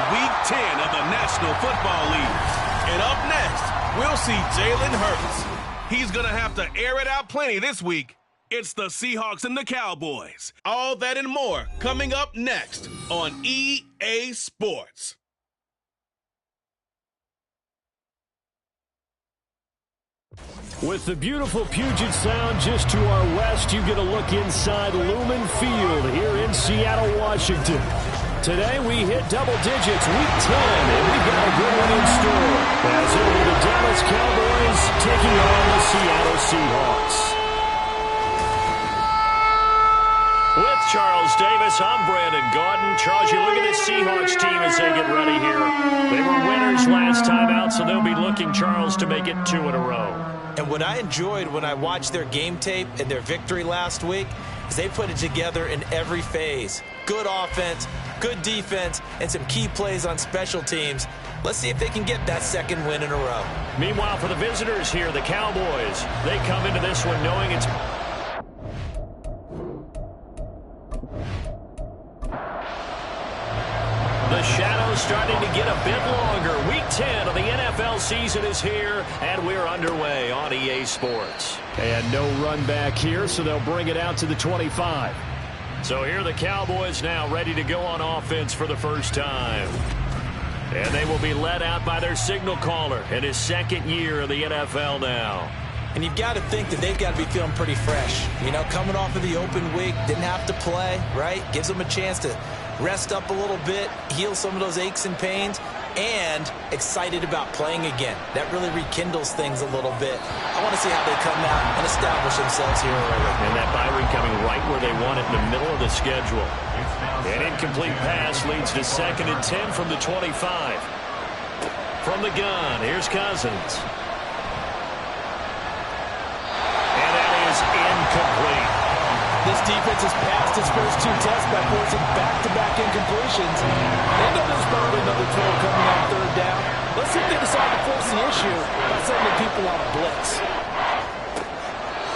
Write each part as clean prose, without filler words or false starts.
Week 10 of the National Football League. And up next, we'll see Jalen Hurts. He's going to have to air it out plenty this week. It's the Seahawks and the Cowboys. All that and more coming up next on EA Sports. With the beautiful Puget Sound just to our west, you get a look inside Lumen Field here in Seattle, Washington. Today we hit double digits, Week 10, and we've got a good one in store. As it'll be the Dallas Cowboys taking on the Seattle Seahawks. With Charles Davis, I'm Brandon Gaudin. Charles, you look at this Seahawks team as they get ready here. They were winners last time out, so they'll be looking, Charles, to make it 2 in a row. And what I enjoyed when I watched their game tape and their victory last week is they put it together in every phase. Good offense, good defense, and some key plays on special teams. Let's see if they can get that second win in a row. Meanwhile, for the visitors here, the Cowboys, they come into this one knowing it's... The shadow's starting to get a bit longer. Week 10 of the NFL season is here, and we're underway on EA Sports. And no run back here, so they'll bring it out to the 25. So here are the Cowboys now ready to go on offense for the first time. And they will be led out by their signal caller in his second year in the NFL now. And you've got to think that they've got to be feeling pretty fresh. You know, coming off of the open week, didn't have to play, right? Gives them a chance to rest up a little bit, heal some of those aches and pains, and excited about playing again. That really rekindles things a little bit. I want to see how they come out and establish themselves here early. And that bye week coming right where they want it in the middle of the schedule. An incomplete pass leads to 2nd and 10 from the 25. From the gun, here's Cousins. And that is incomplete. This defense has passed its first 2 tests by forcing back-to-back incompletions. They know there's probably another 12 coming on 3rd down. Let's see if they decide to force the issue by sending people on a blitz.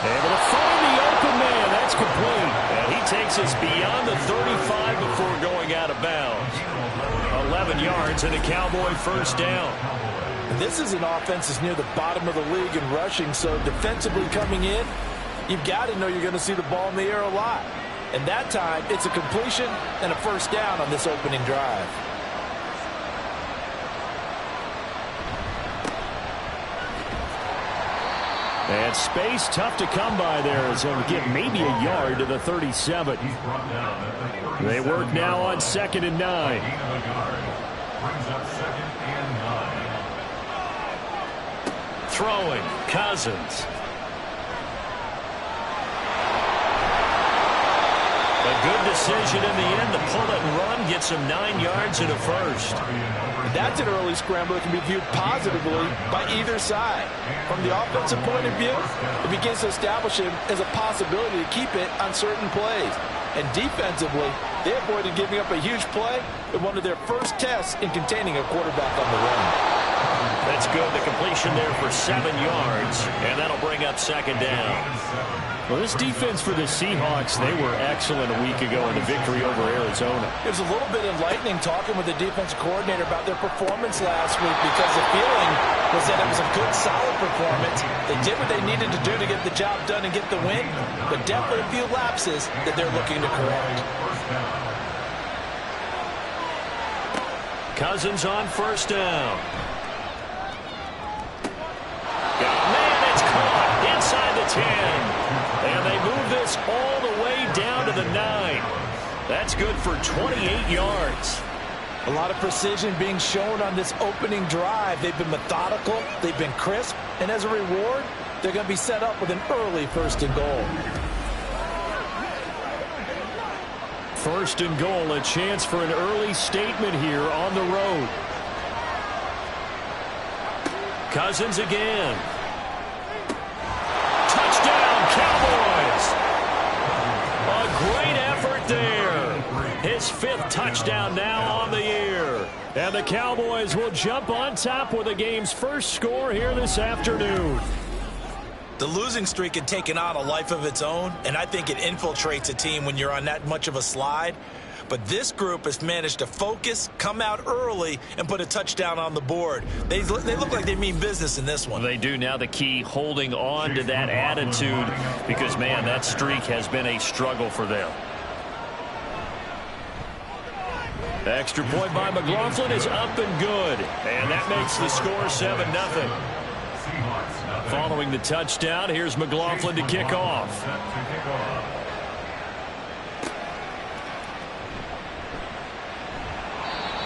Able to find the open man. That's complete. And he takes us beyond the 35 before going out of bounds. 11 yards and a Cowboy first down. This is an offense that's near the bottom of the league in rushing, so defensively coming in, you've got to know you're going to see the ball in the air a lot. And that time, it's a completion and a first down on this opening drive. And space tough to come by there, so we get maybe a yard to the 37. They work now on 2nd and 9. Throwing, Cousins. A good decision in the end to pull it and run, gets him 9 yards and a first. That's an early scramble that can be viewed positively by either side. From the offensive point of view, it begins to establish him as a possibility to keep it on certain plays. And defensively, they avoided giving up a huge play in one of their first tests in containing a quarterback on the run. That's good. The completion there for 7 yards, and that'll bring up 2nd down. Well, this defense for the Seahawks, they were excellent a week ago in the victory over Arizona. It was a little bit enlightening talking with the defensive coordinator about their performance last week because the feeling was that it was a good, solid performance. They did what they needed to do to get the job done and get the win, but definitely a few lapses that they're looking to correct. Cousins on first down. Got a man, it's caught inside the 10. And they move this all the way down to the 9. That's good for 28 yards. A lot of precision being shown on this opening drive. They've been methodical, they've been crisp, and as a reward, they're going to be set up with an early 1st and goal. 1st and goal, a chance for an early statement here on the road. Cousins again. Touchdown, Cowboys! A great effort there. His 5th touchdown now on the year. And the Cowboys will jump on top with the game's first score here this afternoon. The losing streak had taken on a life of its own, and I think it infiltrates a team when you're on that much of a slide. But this group has managed to focus, come out early, and put a touchdown on the board. They look like they mean business in this one. They do. Now the key, holding on to that attitude, because, man, that streak has been a struggle for them. Extra point by McLaughlin is up and good. And that makes the score 7-0. Following the touchdown, here's McLaughlin to kick off.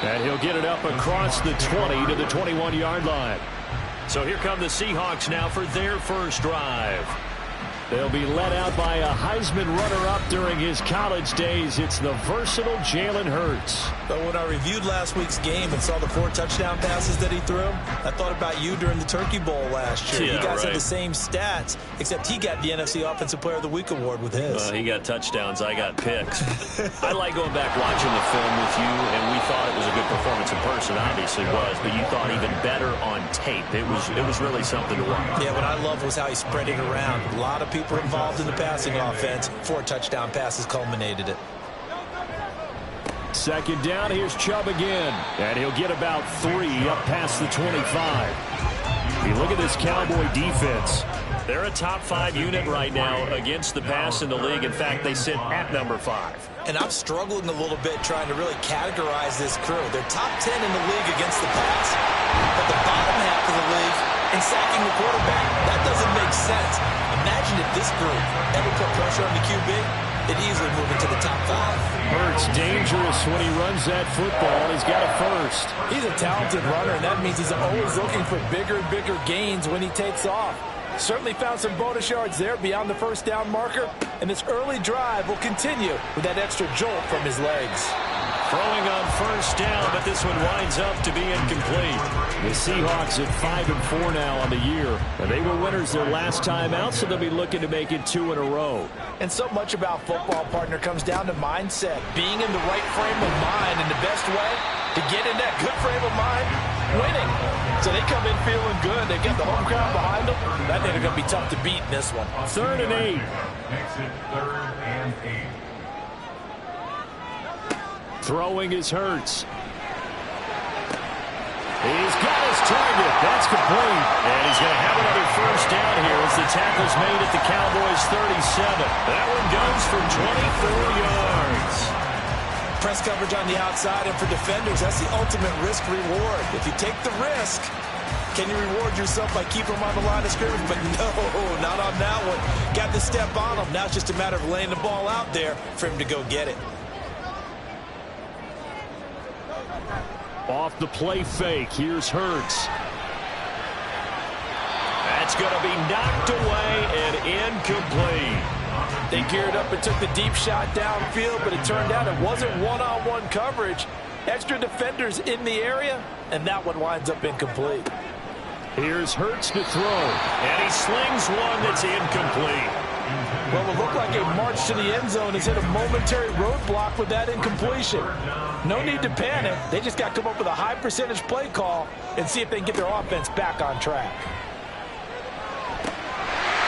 And he'll get it up across the 20 to the 21-yard line. So here come the Seahawks now for their first drive. They'll be led out by a Heisman runner-up during his college days. It's the versatile Jalen Hurts. But when I reviewed last week's game and saw the 4 touchdown passes that he threw, I thought about you during the Turkey Bowl last year. Yeah, you guys right. had the same stats, except he got the NFC Offensive Player of the Week award with his. He got touchdowns. I got picks. I like going back watching the film with you, and we thought it was a good performance in person. Obviously was, but you thought even better on tape. It was really something to watch. Yeah, what I loved was how he spread it around. A lot of people involved in the passing offense. 4 touchdown passes culminated it. Second down, here's Chubb again. And he'll get about 3 up past the 25. You look at this Cowboy defense. They're a top 5 unit right now against the pass in the league. In fact, they sit at number 5. And I'm struggling a little bit trying to really categorize this crew. They're top 10 in the league against the pass, but the bottom half of the league in sacking the quarterback. That doesn't make sense. Imagine if this group ever put pressure on the QB, they'd easily move into the top 5. Hurts dangerous when he runs that football. He's got a first. He's a talented runner, and that means he's always looking for bigger and bigger gains when he takes off. Certainly found some bonus yards there beyond the first down marker, and this early drive will continue with that extra jolt from his legs. Throwing on first down, but this one winds up to be incomplete. The Seahawks at 5-4 now on the year. And they were winners their last time out, so they'll be looking to make it 2 in a row. And so much about football, partner, comes down to mindset. Being in the right frame of mind, and the best way to get in that good frame of mind, winning. So they come in feeling good. They get the home crowd behind them. I think they're going to be tough to beat in this one. 3rd and 8. Exit 3rd and 8. Throwing is Hurts. He's got his target. That's complete. And he's going to have another first down here as the tackle's made at the Cowboys' 37. That one goes for 24 yards. Press coverage on the outside, and for defenders, that's the ultimate risk-reward. If you take the risk, can you reward yourself by keeping them on the line of scrimmage? But no, not on that one. Got the step on him. Now it's just a matter of laying the ball out there for him to go get it. Off the play fake, here's Hurts. That's going to be knocked away and incomplete. They geared up and took the deep shot downfield, but it turned out it wasn't one-on-one coverage. Extra defenders in the area, and that one winds up incomplete. Here's Hurts to throw, and he slings one that's incomplete. Well, it looked like a march to the end zone has hit a momentary roadblock with that incompletion. No need to panic. They just got to come up with a high percentage play call and see if they can get their offense back on track.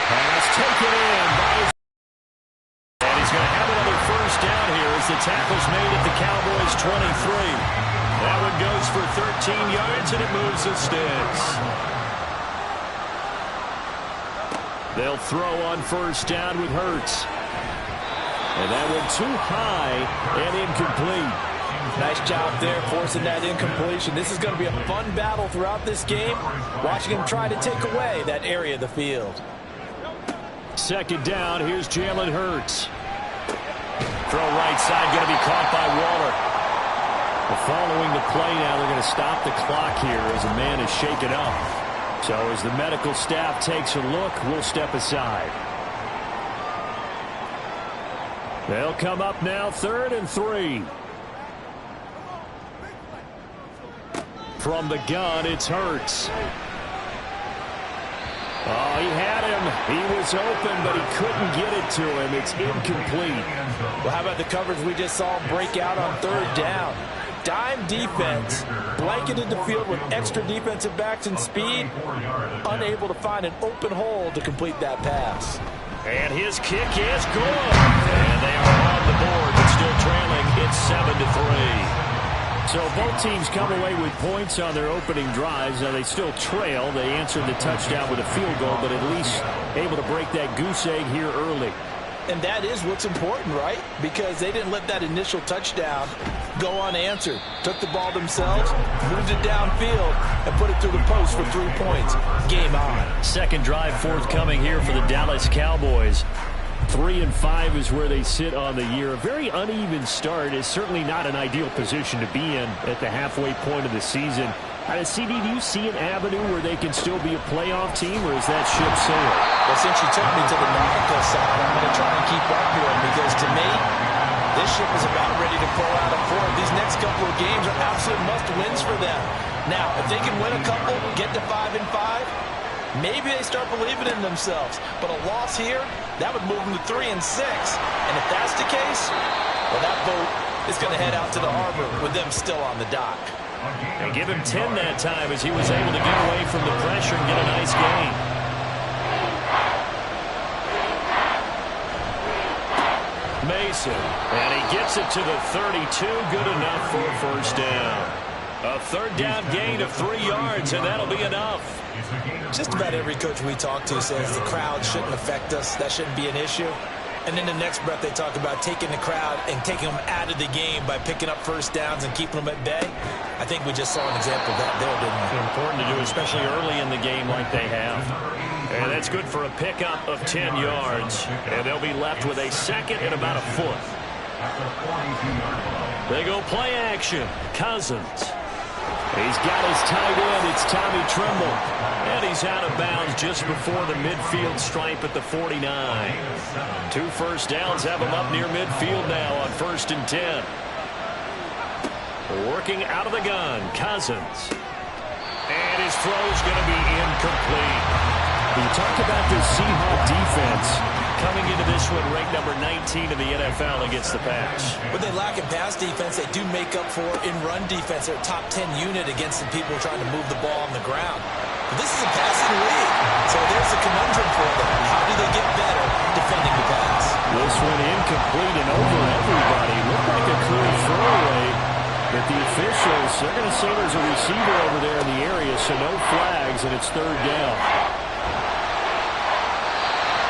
Pass taken in by his... And he's going to have another first down here as the tackle's made at the Cowboys' 23. That one goes for 13 yards, and it moves the sticks. They'll throw on first down with Hurts. And that one too high and incomplete. Nice job there forcing that incompletion. This is going to be a fun battle throughout this game, watching him try to take away that area of the field. Second down, here's Jalen Hurts. Throw right side, going to be caught by Waller. Following the play now, they're going to stop the clock here as a man is shaken up. So as the medical staff takes a look, we'll step aside. They'll come up now, 3rd and 3. From the gun, it's Hurts. Oh, he had him. He was open, but he couldn't get it to him. It's incomplete. Well, how about the coverage we just saw break out on 3rd down? Dime defense, blanketed the field with extra defensive backs and speed, unable to find an open hole to complete that pass. And his kick is good. And they are on the board, but still trailing. It's 7-3. So both teams come away with points on their opening drives. Now they still trail. They answered the touchdown with a field goal, but at least able to break that goose egg here early. And that is what's important, right? Because they didn't let that initial touchdown go unanswered. Took the ball themselves, moved it downfield, and put it through the post for 3 points. Game on. Second drive forthcoming here for the Dallas Cowboys. 3-5 is where they sit on the year. A very uneven start is certainly not an ideal position to be in at the halfway point of the season. CD, do you see an avenue where they can still be a playoff team, or is that ship sailed? Well, since you took me to the nautical side, I'm going to try and keep up here, because to me, this ship is about ready to pull out a port. These next couple of games are absolute must-wins for them. Now, if they can win a couple, get to 5-5, maybe they start believing in themselves. But a loss here, that would move them to 3-6. And if that's the case, well, that boat is going to head out to the harbor with them still on the dock. And give him 10 that time as he was able to get away from the pressure and get a nice gain. Mason, and he gets it to the 32. Good enough for a first down. A third down gain of 3 yards, and that'll be enough. Just about every coach we talk to says the crowd shouldn't affect us. That shouldn't be an issue. And then the next breath they talk about taking the crowd and taking them out of the game by picking up first downs and keeping them at bay. I think we just saw an example of that there, didn't we? Important to do, especially early in the game like they have. And that's good for a pickup of 10 yards. And they'll be left with a second and about a foot. They go play action. Cousins. He's got his tight end. It's Tommy Tremble. And he's out of bounds just before the midfield stripe at the 49. 2 first downs have him up near midfield now on 1st and 10. Working out of the gun, Cousins. And his throw's going to be incomplete. We talked about this Seahawks defense coming into this one ranked number 19 in the NFL against the pass. When they lack in pass defense, they do make up for in run defense. They're a top 10 unit against the people trying to move the ball on the ground. But this is a passing league, so there's a conundrum for them. How do they get better defending the pass? This one incomplete and over everybody. Looked like a clear throwaway, but the officials, they're going to say there's a receiver over there in the area, so no flags, and it's 3rd down.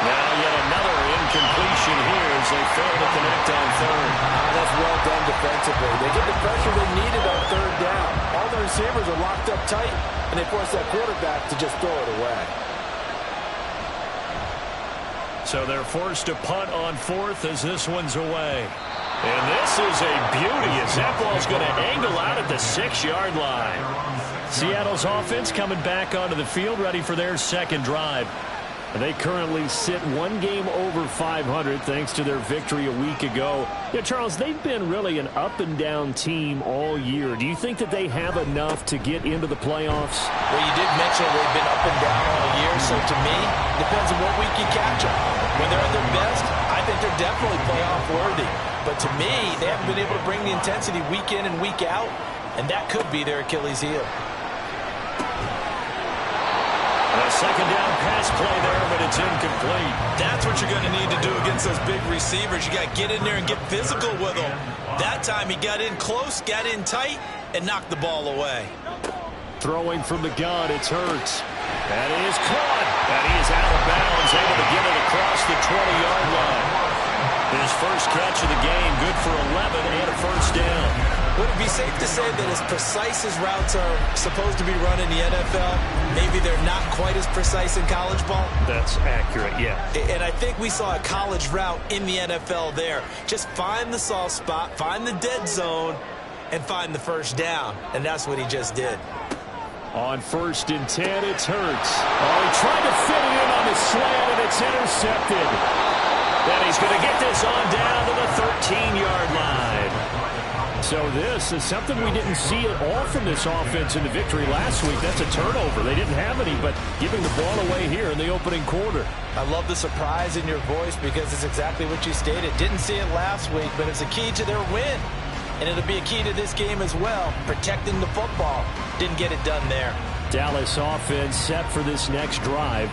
Now yet another incompletion here as they fail to connect on 3rd. That's well done defensively. They get the pressure they needed on 3rd down. All the receivers are locked up tight, and they force that quarterback to just throw it away. So they're forced to punt on 4th as this one's away. And this is a beauty as that ball's going to angle out at the 6-yard line. Seattle's offense coming back onto the field, ready for their second drive. They currently sit 1 game over 500 thanks to their victory a week ago. Yeah, Charles, they've been really an up-and-down team all year. Do you think that they have enough to get into the playoffs? Well, you did mention they've been up and down all year, so to me, depends on what week you catch them. When they're at their best, I think they're definitely playoff-worthy. But to me, they haven't been able to bring the intensity week in and week out, and that could be their Achilles heel. A second down pass play there, but it's incomplete. That's what you're going to need to do against those big receivers. You got to get in there and get physical with them. That time he got in close, got in tight, and knocked the ball away. Throwing from the gun, it's Hurts. That is caught. And he is out of bounds, able to get it across the 20-yard line. His first catch of the game, good for 11 and a first down. Would it be safe to say that as precise as routes are supposed to be run in the NFL, maybe they're not quite as precise in college ball? That's accurate, yeah. And I think we saw a college route in the NFL there. Just find the soft spot, find the dead zone, and find the first down. And that's what he just did. On 1st and 10, it's Hurts. Oh, he tried to fit it in on the slant, and it's intercepted. Then he's going to get this on down to the 13-yard line. So this is something we didn't see at all from this offense in the victory last week. That's a turnover. They didn't have any, but giving the ball away here in the opening quarter. I love the surprise in your voice because it's exactly what you stated. Didn't see it last week, but it's a key to their win. And it'll be a key to this game as well, protecting the football. Didn't get it done there. Dallas offense set for this next drive.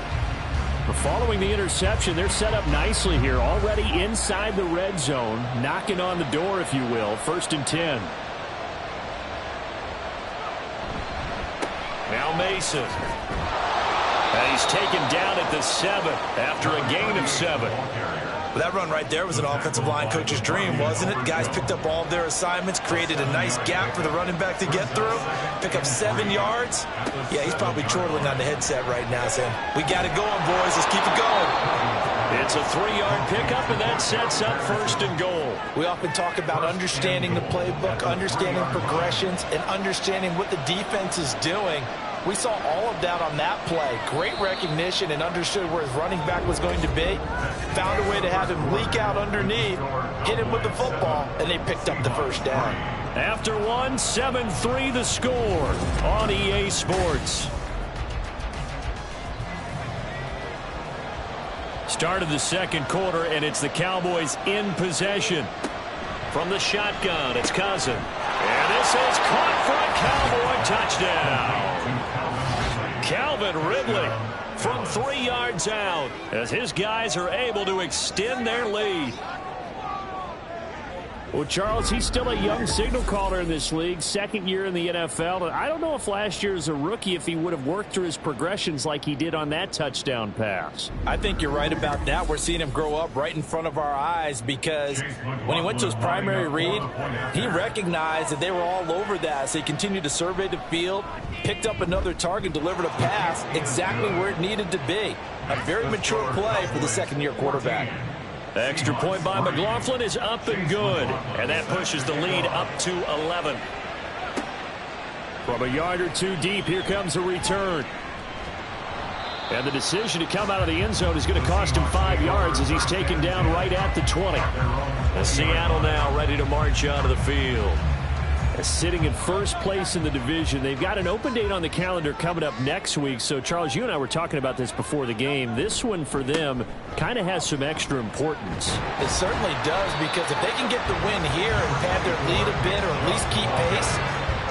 Following the interception, they're set up nicely here, already inside the red zone, knocking on the door, if you will. 1st and 10. Now Mason. And he's taken down at the 7 after a gain of 7. Well, that run right there was an offensive line coach's dream, wasn't it? Guys picked up all of their assignments, created a nice gap for the running back to get through, pick up 7 yards. Yeah, he's probably chortling on the headset right now saying, we got it going, boys. Let's keep it going. It's a 3-yard pickup, and that sets up 1st and goal. We often talk about understanding the playbook, understanding progressions, and understanding what the defense is doing. We saw all of that on that play. Great recognition and understood where his running back was going to be. Found a way to have him leak out underneath, hit him with the football, and they picked up the 1st down. After 1, 7-3 the score on EA Sports. Start of the 2nd quarter, and it's the Cowboys in possession. From the shotgun, it's Cousin. And this is caught for a Cowboy touchdown. Calvin Ridley from 3 yards out as his guys are able to extend their lead. Well, Charles, he's still a young signal caller in this league, 2nd year in the NFL. I don't know if last year as a rookie if he would have worked through his progressions like he did on that touchdown pass. I think you're right about that. We're seeing him grow up right in front of our eyes because when he went to his primary read, he recognized that they were all over that. So he continued to survey the field, picked up another target, delivered a pass exactly where it needed to be. A very mature play for the 2nd-year quarterback. Extra point by McLaughlin is up and good. And that pushes the lead up to 11. From a yard or 2 deep, here comes a return. And the decision to come out of the end zone is going to cost him 5 yards as he's taken down right at the 20. And Seattle now ready to march out of the field. Sitting in 1st place in the division. They've got an open date on the calendar coming up next week. So, Charles, you and I were talking about this before the game. This one for them kind of has some extra importance. It certainly does, because if they can get the win here and pad their lead a bit or at least keep pace,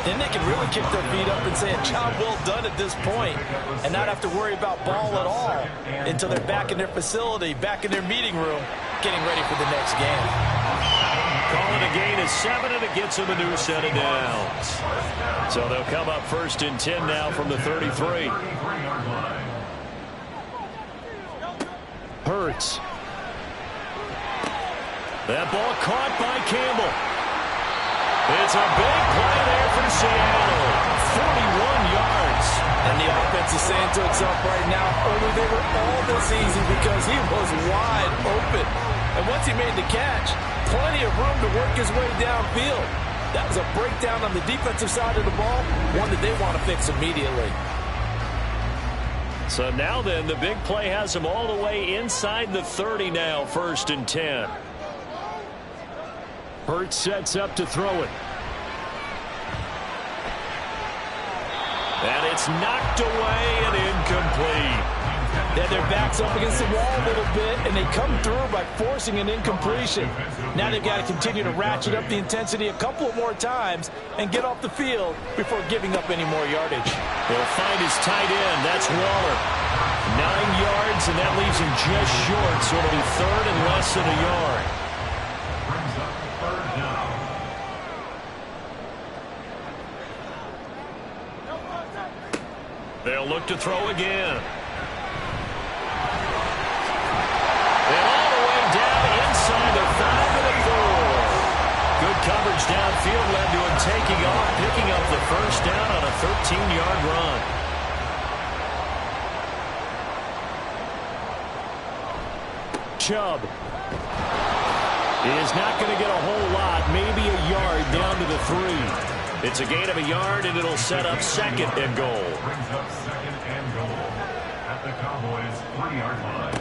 then they can really kick their feet up and say a job well done at this point and not have to worry about ball at all until they're back in their facility, back in their meeting room, getting ready for the next game. Calling a gain of 7, and it gets them a new set of downs. So they'll come up 1st and 10 now from the 33. Hurts. That ball caught by Campbell. It's a big play there for Seattle. 41 yards. And the offense is saying to itself right now, only they were all this easy because he was wide open. And once he made the catch, plenty of room to work his way downfield. That was a breakdown on the defensive side of the ball, one that they want to fix immediately. So now then, the big play has him all the way inside the 30 now, 1st and 10. Hurts sets up to throw it. And it's knocked away and incomplete. Yeah, their back's up against the wall a little bit, and they come through by forcing an incompletion. Now they've got to continue to ratchet up the intensity a couple more times and get off the field before giving up any more yardage. They'll find his tight end. That's Waller. 9 yards, and that leaves him just short, so it'll be 3rd and less than a yard. Brings up 3rd down. They'll look to throw again. Coverage downfield led to him taking off, picking up the 1st down on a 13-yard run. Chubb is not going to get a whole lot, maybe a yard down to the 3. It's a gain of a yard, and it'll set up 2nd and goal. Brings up 2nd and goal at the Cowboys' 3-yard line.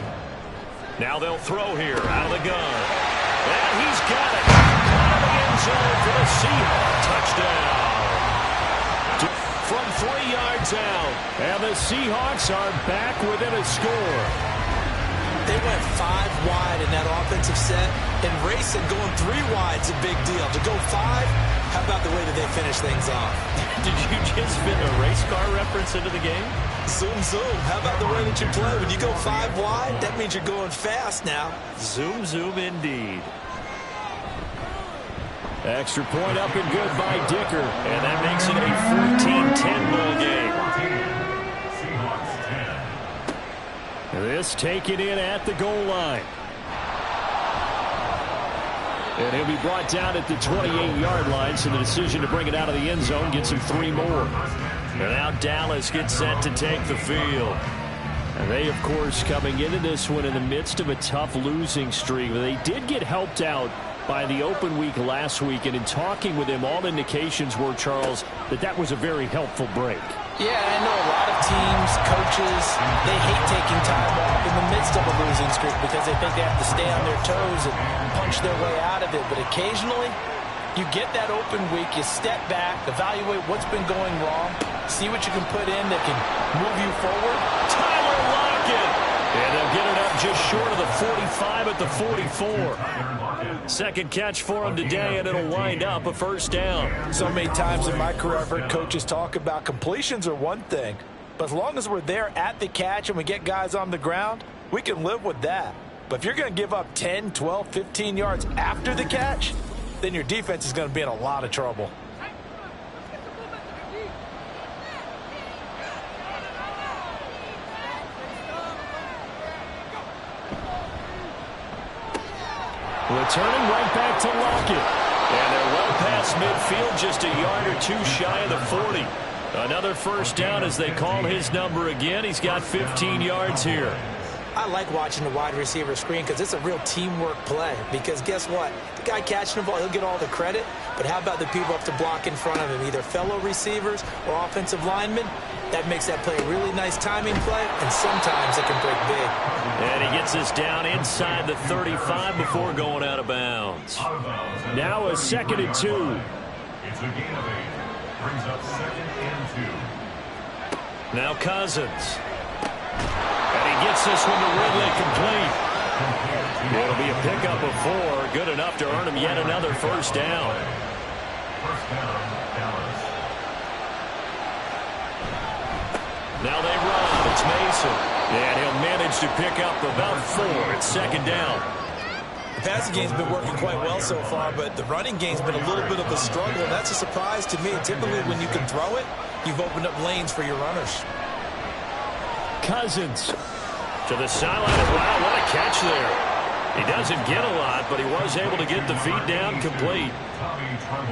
Now they'll throw here out of the gun. And he's got it. Out of the end zone for the Seahawks touchdown. From 3 yards out. And the Seahawks are back within a score. They went 5 wide in that offensive set, and racing going 3 wide is a big deal. To go 5, how about the way that they finish things off? Did you just fit a race car reference into the game? Zoom, zoom. How about the way that you play? When you go 5 wide, that means you're going fast now. Zoom, zoom indeed. Extra point up and good by Dicker, and that makes it a 14-10 ball game. This taken in at the goal line. And he'll be brought down at the 28-yard line, so the decision to bring it out of the end zone gets him 3 more. And now Dallas gets set to take the field. And they, of course, coming into this one in the midst of a tough losing streak. They did get helped out by the open week last week, and in talking with him, all indications were, Charles, that was a very helpful break. Yeah, I know a lot of teams, coaches, they hate taking time off in the midst of a losing streak because they think they have to stay on their toes and punch their way out of it. But occasionally, you get that open week, you step back, evaluate what's been going wrong, see what you can put in that can move you forward. Tyler Lockett! And they'll get it up just short of the 45 at the 44. Second catch for him today, and it'll wind up a first down. So many times in my career, I've heard coaches talk about completions are one thing, but as long as we're there at the catch and we get guys on the ground, we can live with that. But if you're going to give up 10, 12, 15 yards after the catch, then your defense is going to be in a lot of trouble. Returning right back to Lockett. And they're well past midfield, just a yard or 2 shy of the 40. Another first down as they call his number again. He's got 15 yards here. I like watching the wide receiver screen because it's a real teamwork play. Because guess what? The guy catching the ball, he'll get all the credit. But how about the people up to block in front of him, either fellow receivers or offensive linemen? That makes that play a really nice timing play, and sometimes it can break big. And he gets us down inside the 35 before going out of bounds. Now a 2nd and 2. It's a gain of 8. Brings up 2nd and 2. Now Cousins. And he gets this one to Ridley complete. It'll be a pickup of 4. Good enough to earn him yet another first down. First down, Dallas. Now they run. It's Mason. And he'll manage to pick up about 4. It's 2nd down. The passing game's been working quite well so far, but the running game's been a little bit of a struggle. And that's a surprise to me. Typically, when you can throw it, you've opened up lanes for your runners. Cousins to the sideline. Wow, what a catch there. He doesn't get a lot, but he was able to get the feet down complete.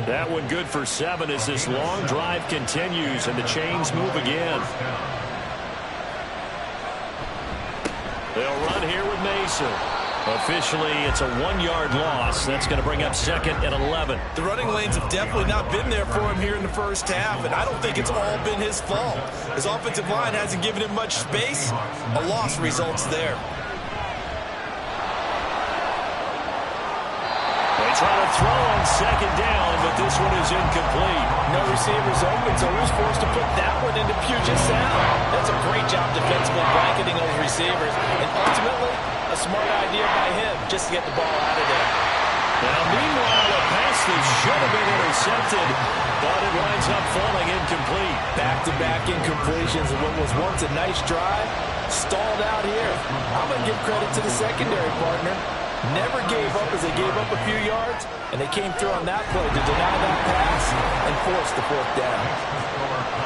That one good for 7 as this long drive continues and the chains move again. They'll run here with Mason. Officially, it's a 1-yard loss. That's going to bring up 2nd and 11. The running lanes have definitely not been there for him here in the first half, and I don't think it's all been his fault. His offensive line hasn't given him much space. A loss results there. They try to throw on 2nd down, but this one is incomplete. No receivers open, so who's forced to put that one into Puget Sound? That's a great job defensively blanketing those receivers, and ultimately, a smart idea by him just to get the ball out of there. Now, meanwhile, a pass that should have been intercepted, but it winds up falling incomplete. Back-to-back incompletions of what was once a nice drive, stalled out here. I'm going to give credit to the secondary partner. Never gave up as they gave up a few yards, and they came through on that play to deny that pass and force the 4th down.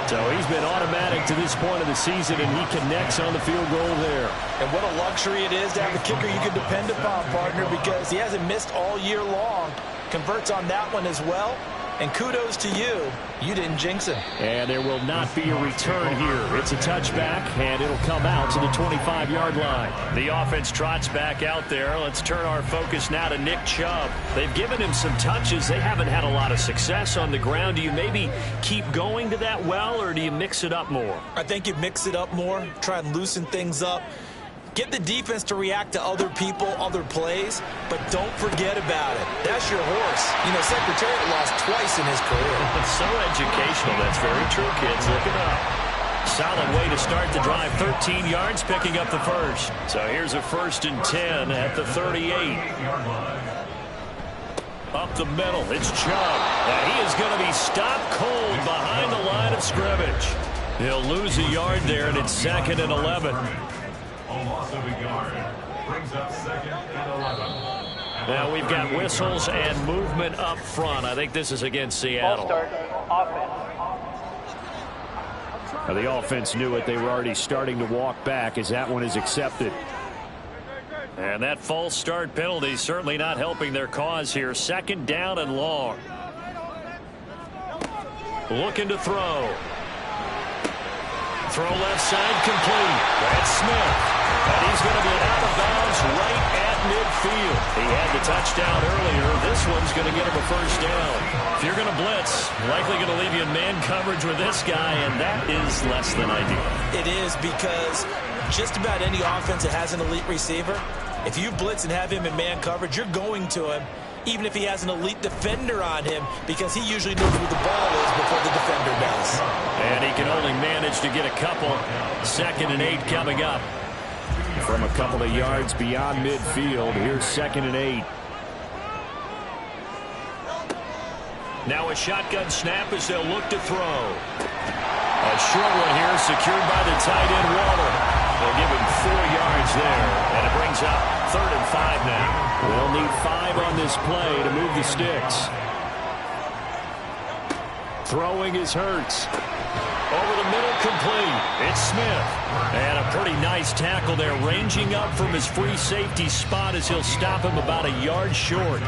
So he's been automatic to this point of the season, and he connects on the field goal there. And what a luxury it is to have a kicker you can depend upon, partner, because he hasn't missed all year long. Converts on that one as well. And kudos to you. You didn't jinx him. And there will not be a return here. It's a touchback, and it'll come out to the 25-yard line. The offense trots back out there. Let's turn our focus now to Nick Chubb. They've given him some touches. They haven't had a lot of success on the ground. Do you maybe keep going to that well, or do you mix it up more? I think you mix it up more, try and loosen things up. Get the defense to react to other people, other plays, but don't forget about it. That's your horse. You know, Secretariat lost twice in his career. It's so educational. That's very true, kids. Look it up. Solid way to start the drive. 13 yards, picking up the first. So here's a 1st and 10 at the 38. Up the middle, it's Chubb. And he is going to be stopped cold behind the line of scrimmage. He'll lose a yard there, and it's 2nd and 11. A loss of a yard brings up 2nd and 11. Now we've got whistles and movement up front. I think this is against Seattle. Start offense. Now the offense knew it. They were already starting to walk back as that one is accepted. And that false start penalty certainly not helping their cause here. 2nd down and long. Looking to throw. Throw left side complete. That's Smith. And he's going to be out of bounds right at midfield. He had the touchdown earlier. This one's going to get him a 1st down. If you're going to blitz, likely going to leave you in man coverage with this guy, and that is less than ideal. It is, because just about any offense that has an elite receiver, if you blitz and have him in man coverage, you're going to him, even if he has an elite defender on him, because he usually knows where the ball is before the defender does. And he can only manage to get a couple. 2nd and 8 coming up. From a couple of yards beyond midfield, here's 2nd and 8. Now a shotgun snap as they'll look to throw. A short one here, secured by the tight end Waller. They'll give him 4 yards there, and it brings up 3rd and 5 now. They'll need 5 on this play to move the sticks. Throwing is Hurts. Over the middle, complete. It's Smith. And a pretty nice tackle there, ranging up from his free safety spot as he'll stop him about a yard short.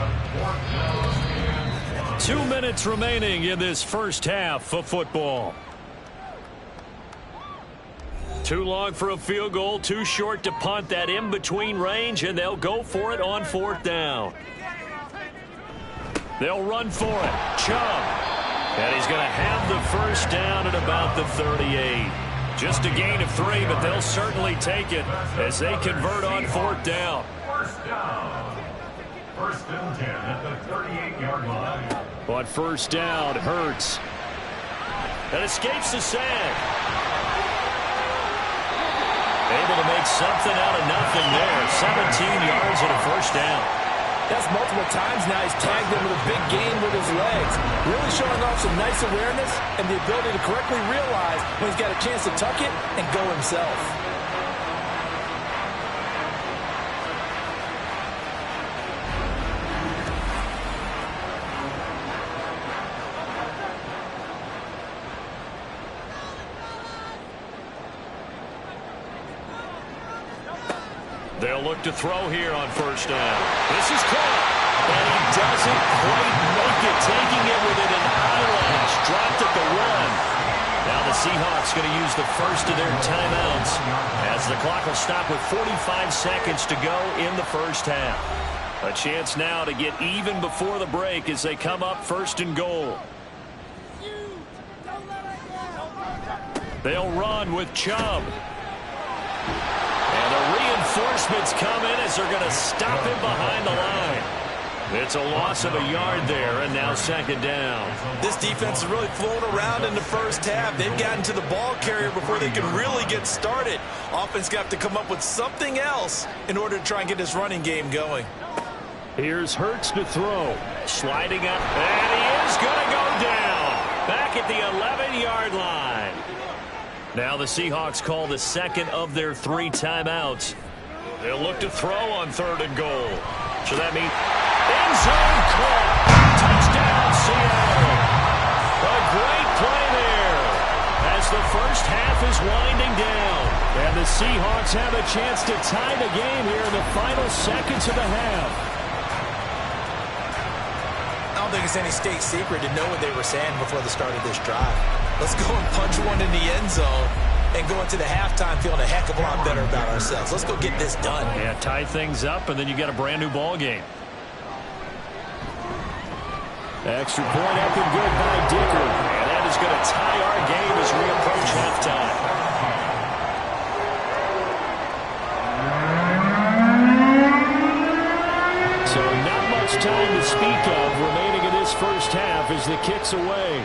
2 minutes remaining in this first half of football. Too long for a field goal, too short to punt. That in-between range, and they'll go for it on 4th down. They'll run for it. Chubb. And he's going to have the 1st down at about the 38. Just a gain of 3, but they'll certainly take it as they convert on 4th down. 1st down. 1st and 10 at the 38-yard line. On 1st down, Hurts. That escapes the sack. Able to make something out of nothing there. 17 yards and a 1st down. That's multiple times now he's tagged him with a big gain with his legs. Really showing off some nice awareness and the ability to correctly realize when he's got a chance to tuck it and go himself. They'll look to throw here on 1st down. This is caught. And he doesn't quite make it. Taking it within an eyelash. Dropped at the 1. Now the Seahawks going to use the first of their timeouts as the clock will stop with 45 seconds to go in the first half. A chance now to get even before the break as they come up 1st and goal. They'll run with Chubb. And the reinforcements come in as they're going to stop him behind the line. It's a loss of a yard there, and now 2nd down. This defense is really flown around in the first half. They've gotten to the ball carrier before they can really get started. Offense got to come up with something else in order to try and get this running game going. Here's Hurts to throw. Sliding up, and he is going to go down. Back at the 11-yard line. Now the Seahawks call the 2nd of their 3 timeouts. They'll look to throw on 3rd and goal. So that means end zone caught. Touchdown, Seattle. A great play there as the first half is winding down. And the Seahawks have a chance to tie the game here in the final seconds of the half. I don't think it's any state secret to know what they were saying before the start of this drive. Let's go and punch one in the end zone and go into the halftime feeling a heck of a lot better about ourselves. Let's go get this done. Yeah, tie things up, and then you get a brand new ball game. Extra point up and good by Dicker. And that is going to tie our game as we approach halftime. So not much time to speak of remaining in this first half as the kick's away.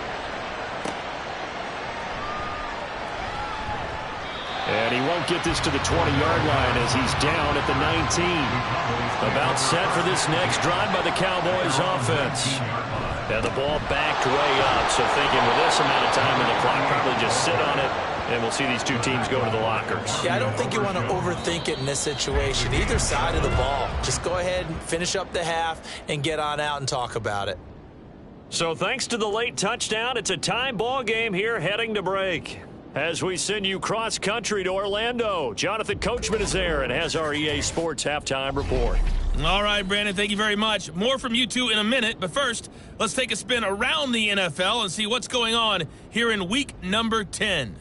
And he won't get this to the 20-yard line as he's down at the 19. About set for this next drive by the Cowboys offense. And the ball backed way up, so thinking with this amount of time in the clock, probably just sit on it, and we'll see these two teams go to the lockers. Yeah, I don't think you want to overthink it in this situation. Either side of the ball. Just go ahead and finish up the half and get on out and talk about it. So thanks to the late touchdown, it's a tie ball game here heading to break. As we send you cross-country to Orlando, Jonathan Coachman is there and has our EA Sports halftime report. All right, Brandon, thank you very much. More from you two in a minute, but first, let's take a spin around the NFL and see what's going on here in week number 10.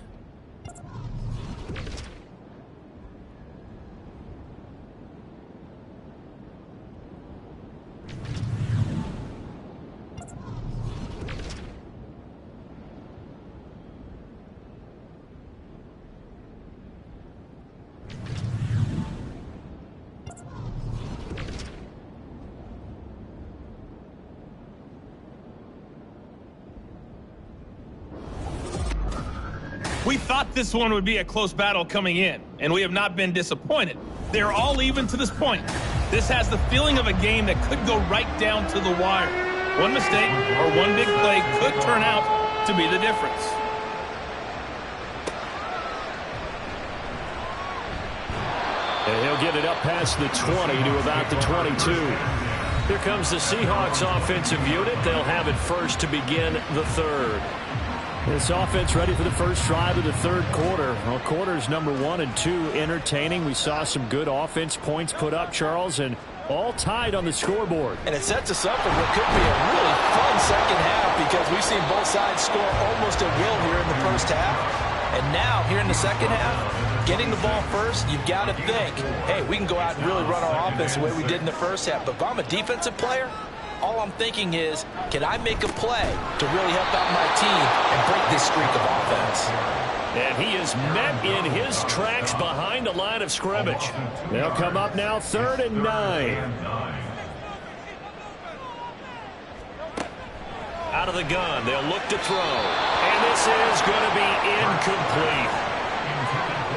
We thought this one would be a close battle coming in, and we have not been disappointed. They're all even to this point. This has the feeling of a game that could go right down to the wire. One mistake or one big play could turn out to be the difference. And he'll get it up past the 20 to about the 22. Here comes the Seahawks offensive unit. They'll have it first to begin the third. This offense ready for the first drive of the third quarter. Well, quarters number 1 and 2 entertaining. We saw some good offense points put up, Charles, and all tied on the scoreboard. And it sets us up for what could be a really fun second half because we've seen both sides score almost at will here in the first half. And now, here in the second half, getting the ball first, you've got to think, hey, we can go out and really run our offense the way we did in the first half. But if I'm a defensive player, all I'm thinking is, can I make a play to really help out my team and break this streak of offense? And he is met in his tracks behind the line of scrimmage. They'll come up now 3rd and 9. Out of the gun, they'll look to throw. And this is going to be incomplete.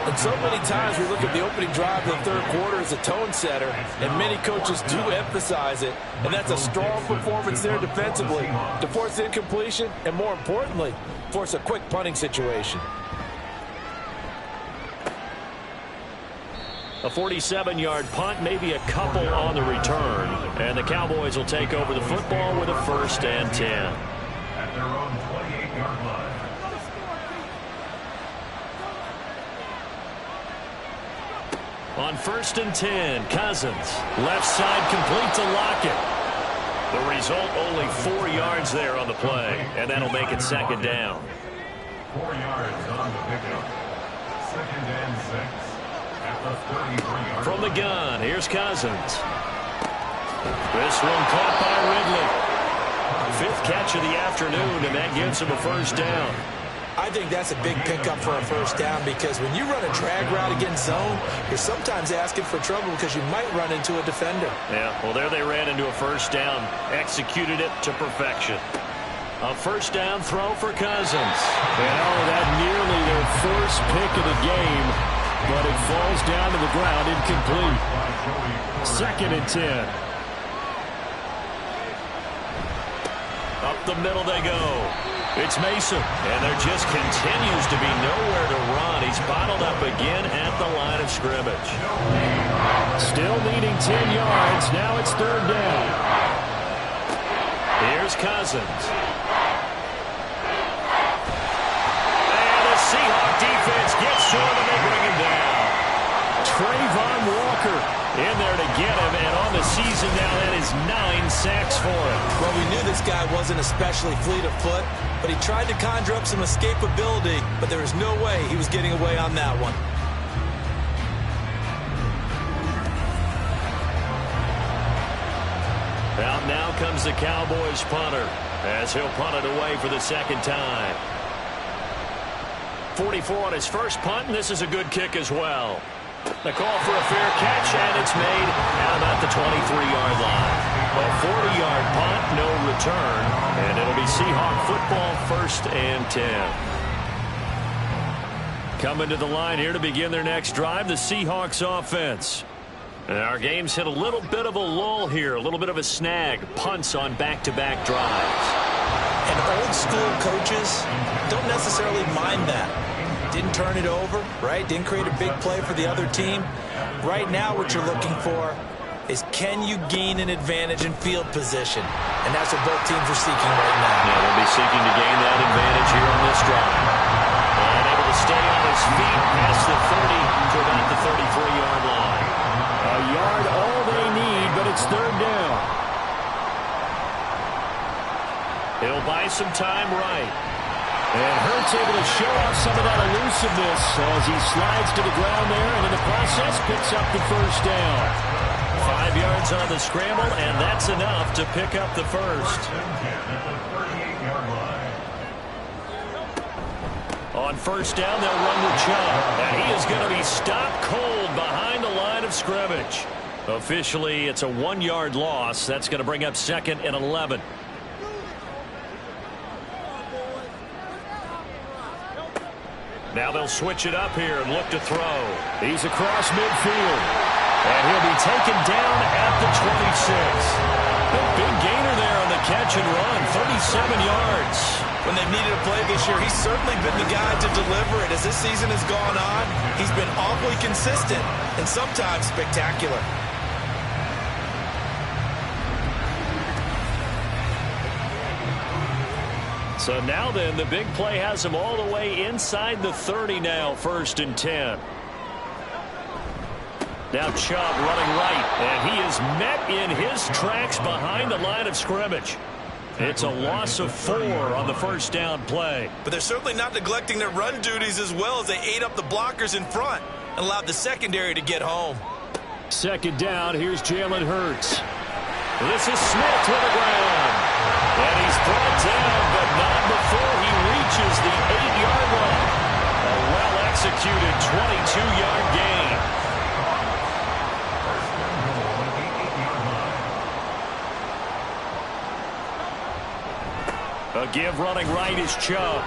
And so many times we look at the opening drive of the third quarter as a tone setter, and many coaches do emphasize it, and that's a strong performance there defensively to force incompletion and, more importantly, force a quick punting situation. A 47-yard punt, maybe a couple on the return, and the Cowboys will take over the football with a 1st and 10. At their own 28-yard line. On 1st and 10, Cousins. Left side complete to Lockett. The result, only 4 yards there on the play, and that'll make it 2nd down. 4 yards on the pickup. 2nd and 6. At the 33-yard From the gun, here's Cousins. This one caught by Ridley. 5th catch of the afternoon, and that gives him a 1st down. I think that's a big pickup for a 1st down because when you run a drag route against zone, you're sometimes asking for trouble because you might run into a defender. Yeah, well, there they ran into a 1st down, executed it to perfection. A 1st down throw for Cousins. And that nearly their first pick of the game, but it falls down to the ground incomplete. 2nd and 10. Up the middle they go. It's Mason, and there just continues to be nowhere to run. He's bottled up again at the line of scrimmage. Still needing 10 yards. Now it's 3rd down. Here's Cousins. And the Seahawk defense gets to him, and they bring him down. Trayvon Walker in there to get him, and on the season now, that is 9 sacks for him. Well, we knew this guy wasn't especially fleet of foot, but he tried to conjure up some escapability, but there was no way he was getting away on that one. Out now comes the Cowboys punter as he'll punt it away for the 2nd time. 44 on his first punt, and this is a good kick as well. The call for a fair catch, and it's made at about the 23-yard line. A 40-yard punt, no return, and it'll be Seahawk football 1st and 10. Coming to the line here to begin their next drive, the Seahawks offense. And our game's hit a little bit of a lull here, a little bit of a snag. Punts on back-to-back drives. And old school coaches don't necessarily mind that. Didn't turn it over, right? Didn't create a big play for the other team. Right now what you're looking for is, can you gain an advantage in field position? And that's what both teams are seeking right now. Yeah, they'll be seeking to gain that advantage here on this drive. And able to stay on his feet past the 30 to about the 33-yard line. A yard all they need, but it's third down. He'll buy some time right. And Hurts able to show off some of that elusiveness as he slides to the ground there, and in the process picks up the first down. 5 yards on the scramble, and that's enough to pick up the first. On first down, they'll run with Chubb, and he is going to be stopped cold behind the line of scrimmage. Officially, it's a 1-yard loss. That's going to bring up 2nd and 11. Now they'll switch it up here and look to throw. He's across midfield, and he'll be taken down at the 26. A big gainer there on the catch and run, 37 yards. When they've needed a play this year, he's certainly been the guy to deliver it. As this season has gone on, he's been awfully consistent and sometimes spectacular. So now then, the big play has him all the way inside the 30 now, 1st and 10. Now Chubb running right, and he is met in his tracks behind the line of scrimmage. It's a loss of 4 on the first down play. But they're certainly not neglecting their run duties as well, as they ate up the blockers in front and allowed the secondary to get home. 2nd down, here's Jalen Hurts. This is Smith to the ground. And he's brought down, but not before he reaches the 8-yard line. A well-executed 22-yard gain. A give running right is Chubb.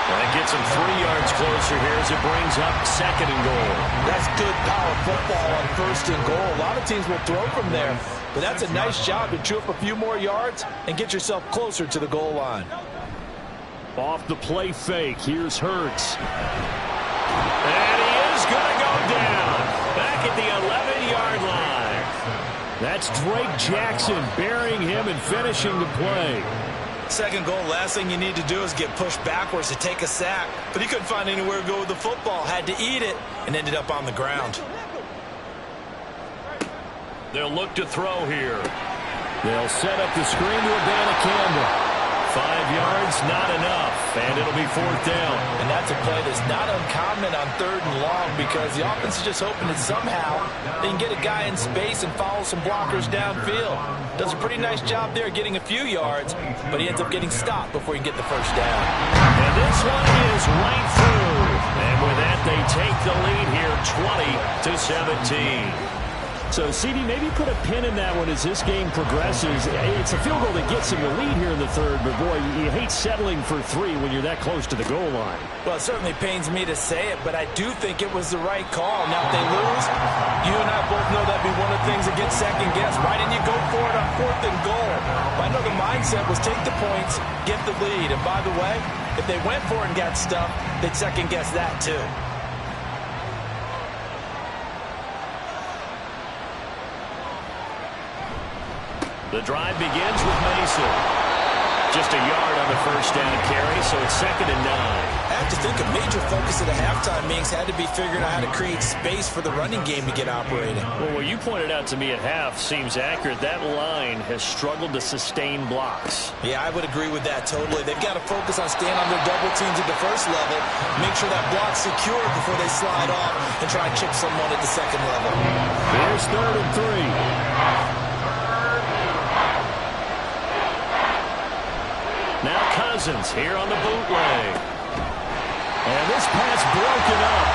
And it gets him 3 yards closer here as it brings up 2nd and goal. That's good power football on 1st and goal. A lot of teams will throw from there, but that's a nice job to chew up a few more yards and get yourself closer to the goal line. Off the play fake, here's Hurts. And he is going to go down back at the 11-yard line. That's Drake Jackson burying him and finishing the play. 2nd goal, last thing you need to do is get pushed backwards to take a sack. But he couldn't find anywhere to go with the football, had to eat it, and ended up on the ground. They'll look to throw here. They'll set up the screen to Campbell. 5 yards, not enough, and it'll be 4th down. And that's a play that's not uncommon on 3rd and long, because the offense is just hoping that somehow they can get a guy in space and follow some blockers downfield. Does a pretty nice job there getting a few yards, but he ends up getting stopped before he can get the first down. And this one is right through. And with that, they take the lead here 20-17. So, CD, maybe put a pin in that one as this game progresses. It's a field goal that gets him the lead here in the 3rd, but, boy, you hate settling for 3 when you're that close to the goal line. Well, it certainly pains me to say it, but I do think it was the right call. Now, if they lose, you and I both know that'd be one of the things that gets second-guessed. Why didn't you go for it on 4th and goal? I know the mindset was take the points, get the lead. And, by the way, if they went for it and got stuffed, they'd second-guess that, too. The drive begins with Mason. Just a yard on the first down carry, so it's 2nd and 9. I have to think a major focus of the halftime meetings had to be figuring out how to create space for the running game to get operating. Well, what you pointed out to me at half seems accurate. That line has struggled to sustain blocks. Yeah, I would agree with that totally. They've got to focus on staying on their double teams at the first level, make sure that block's secure before they slide off and try and chip someone at the 2nd level. Here's 3rd and 3. Now Cousins here on the bootleg. And this pass broken up.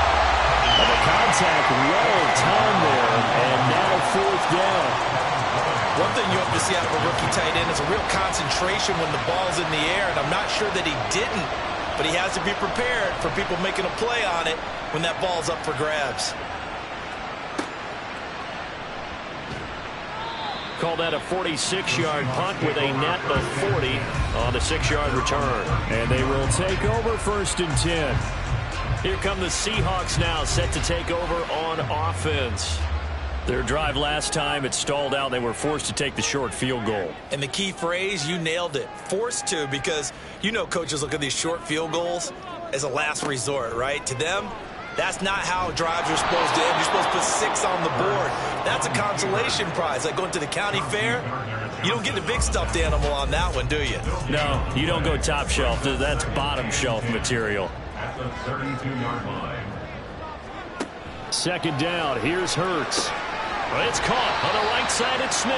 And the contact well timed there. And now 4th down. One thing you hope to see out of a rookie tight end is a real concentration when the ball's in the air. And I'm not sure that he didn't but he has to be prepared for people making a play on it when that ball's up for grabs. Call that a 46-yard punt with a net of 40 on the 6-yard return. And they will take over 1st and 10. Here come the Seahawks now, set to take over on offense. Their drive last time, it stalled out. They were forced to take the short field goal. And the key phrase, you nailed it. Forced to, because you know coaches look at these short field goals as a last resort, right? To them, that's not how drives are supposed to end. You're supposed to put 6 on the board. That's a consolation prize. Like going to the county fair, you don't get the big stuffed animal on that one, do you? No, you don't go top shelf. That's bottom shelf material. At the 32-yard line. 2nd down. Here's Hurts. It's caught on the right side at Smith.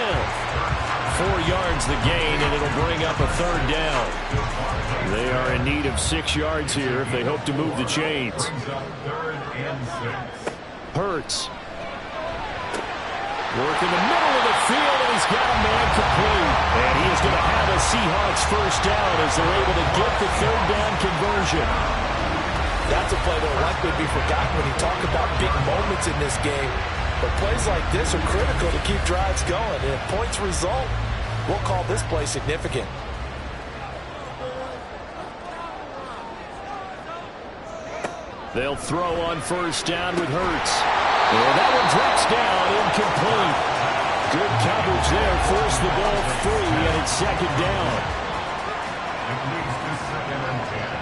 4 yards the gain, and it'll bring up a 3rd down. They are in need of 6 yards here if they hope to move the chains. Brings up 3rd and 6. Hurts. Work in the middle of the field, and he's got a man complete. And he is going to have a Seahawks 1st down as they're able to get the 3rd down conversion. That's a play that will likely be forgotten when you talk about big moments in this game. But plays like this are critical to keep drives going. And if points result, we'll call this play significant. They'll throw on 1st down with Hurts. And that one drops down, incomplete. Good coverage there, forced the ball free, and it's 2nd down. It leads to 2nd and 10.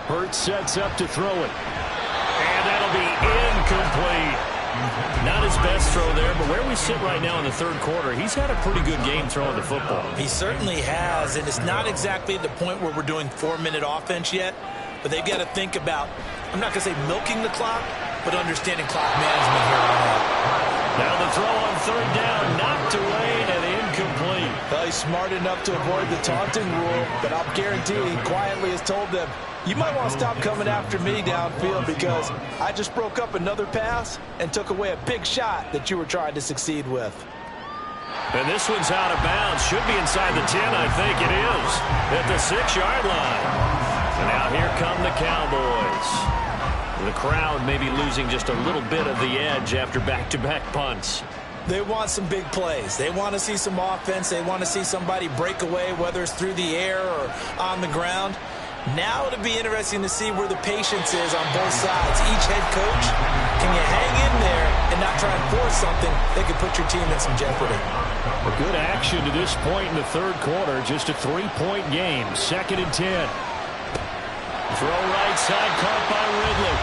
Hurts sets up to throw it. And that'll be incomplete. Not his best throw there, but where we sit right now in the 3rd quarter, he's had a pretty good game throwing the football. He certainly has, and it's not exactly at the point where we're doing 4-minute offense yet, but they've got to think about, I'm not going to say milking the clock, but understanding clock management here on out. Now the throw on 3rd down, knocked away and incomplete. Well, he's smart enough to avoid the taunting rule, but I'll guarantee he quietly has told them, you might want to stop coming after me downfield because I just broke up another pass and took away a big shot that you were trying to succeed with. And this one's out of bounds. Should be inside the 10, I think it is. At the 6-yard line. And now here come the Cowboys. The crowd maybe losing just a little bit of the edge after back-to-back punts. They want some big plays. They want to see some offense. They want to see somebody break away, whether it's through the air or on the ground. Now it'll be interesting to see where the patience is on both sides. Each head coach, can you hang in there and not try and force something that could put your team in some jeopardy? A good action to this point in the 3rd quarter. Just a 3-point game. 2nd and 10. Throw right side, caught by Ridley.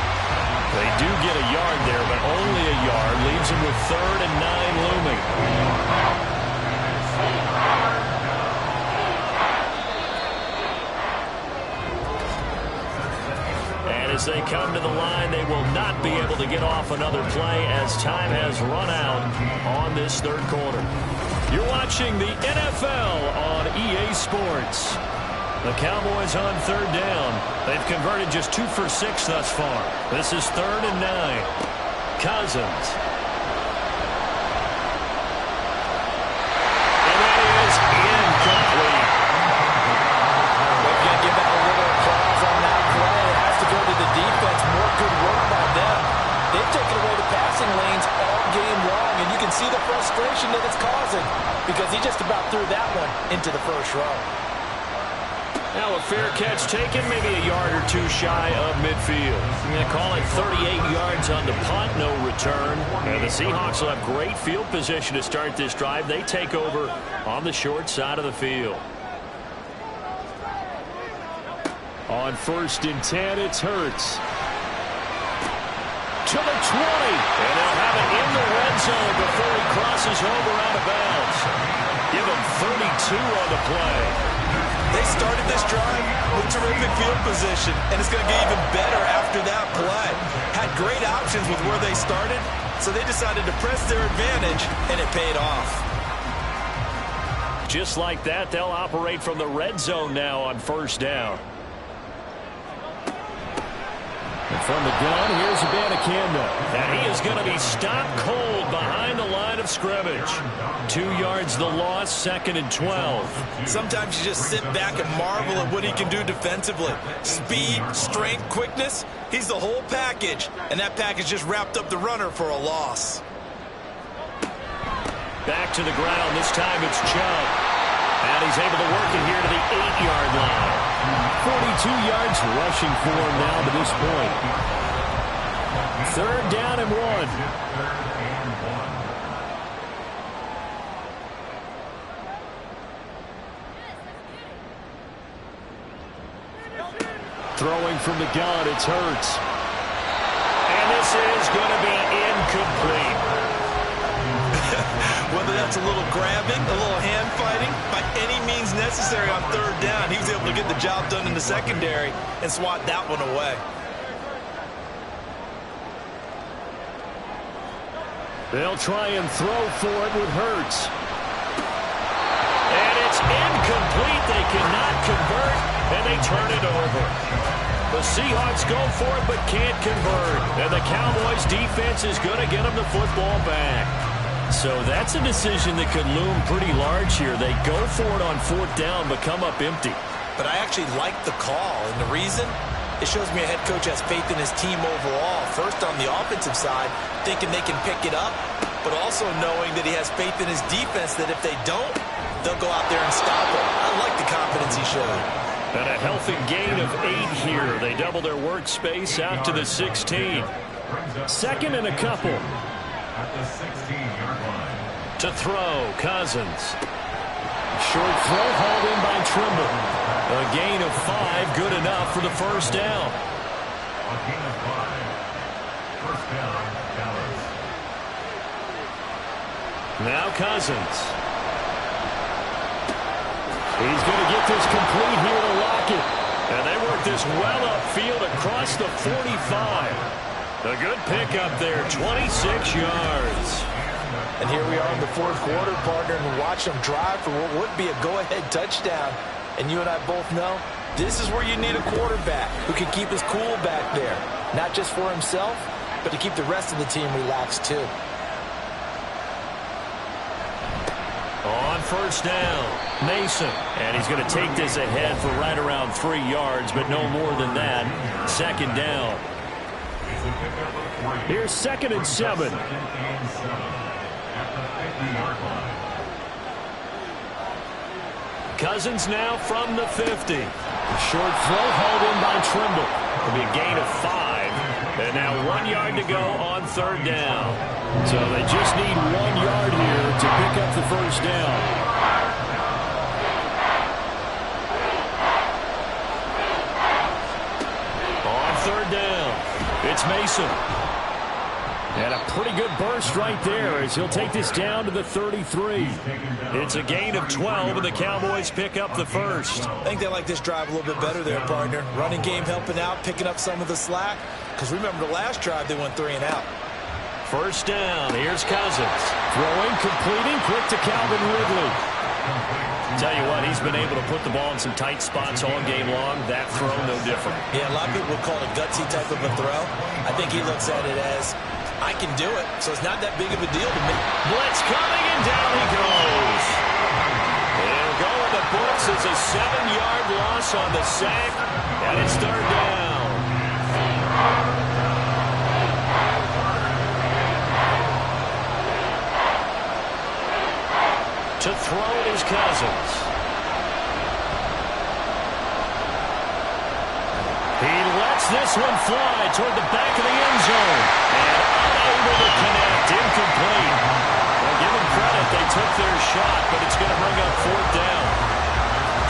They do get a yard there, but only a yard. Leaves them with 3rd and 9 looming. And as they come to the line, they will not be able to get off another play as time has run out on this 3rd quarter. You're watching the NFL on EA Sports. The Cowboys on 3rd down. They've converted just 2 for 6 thus far. This is 3rd and 9. Cousins. And that is incomplete. We're going to give that a little applause on that play. It has to go to the defense. More good work by them. They've taken away the passing lanes all game long, and you can see the frustration that it's causing because he just about threw that one into the 1st row. Now a fair catch taken, maybe a yard or 2 shy of midfield. I'm going to call it 38 yards on the punt, no return. And the Seahawks will have great field position to start this drive. They take over on the short side of the field. On 1st and 10, it's Hurts. To the 20. And they'll have it in the red zone before he crosses over out of bounds. Give him 32 on the play. They started this drive with terrific field position, and it's going to get even better after that play. Had great options with where they started, so they decided to press their advantage, and it paid off. Just like that, they'll operate from the red zone now on 1st down. From the gun, here's Abanikanda. And he is going to be stopped cold behind the line of scrimmage. 2 yards the loss, 2nd and 12. Sometimes you just sit back and marvel at what he can do defensively. Speed, strength, quickness, he's the whole package. And that package just wrapped up the runner for a loss. Back to the ground. This time it's Chubb. And he's able to work it here to the 8-yard line. 42 yards rushing for him now to this point. 3rd down and 1. Throwing from the gun, it's Hurts. And this is going to be incomplete. Whether that's a little grabbing, a little hand fighting, by any means necessary on 3rd down, he was able to get the job done in the secondary and swat that one away. They'll try and throw for it with Hurts. And it's incomplete. They cannot convert, and they turn it over. The Seahawks go for it but can't convert. And the Cowboys defense is going to get them the football back. So that's a decision that could loom pretty large here. They go for it on 4th down but come up empty. But I actually like the call, and the reason? It shows me a head coach has faith in his team overall. First on the offensive side, thinking they can pick it up, but also knowing that he has faith in his defense that if they don't, they'll go out there and stop it. I like the confidence he showed. And a healthy gain of 8 here. They double their workspace out to the 16. 2nd and a couple. At the 16-yard line. To throw, Cousins. Short throw hauled in by Trimble. A gain of 5, good enough for the 1st down. A gain of 5. 1st down, Dallas. Now Cousins. He's going to get this complete here to Lockett. And they work this well upfield across the 45. A good pickup there, 26 yards. And here we are in the 4th quarter, partner, and watch them drive for what would be a go-ahead touchdown. And you and I both know this is where you need a quarterback who can keep his cool back there. Not just for himself, but to keep the rest of the team relaxed too. On 1st down, Mason. And he's going to take this ahead for right around 3 yards, but no more than that. 2nd down. Here's 2nd and 7. Cousins now from the 50. Short throw hauled in by Trimble. It'll be a gain of 5. And now 1 yard to go on 3rd down. So they just need 1 yard here to pick up the 1st down. On 3rd down, it's Mason. And a pretty good burst right there as he'll take this down to the 33. It's a gain of 12, and the Cowboys pick up the 1st. I think they like this drive a little bit better there, partner. Running game helping out, picking up some of the slack. Because remember the last drive, they went 3 and out. 1st down, here's Cousins. Throwing, completing, quick to Calvin Ridley. Tell you what, he's been able to put the ball in some tight spots all game long. That throw, no different. Yeah, a lot of people would call it a gutsy type of a throw. I think he looks at it as, I can do it, so it's not that big of a deal to me. Blitz coming, and down he goes. It'll go in the books as a 7-yard loss on the sack, and it's 3rd down. To throw is Cousins. He lets this one fly toward the back of the end zone. And unable to connect, incomplete. Well, give them credit, they took their shot, but it's going to bring up 4th down.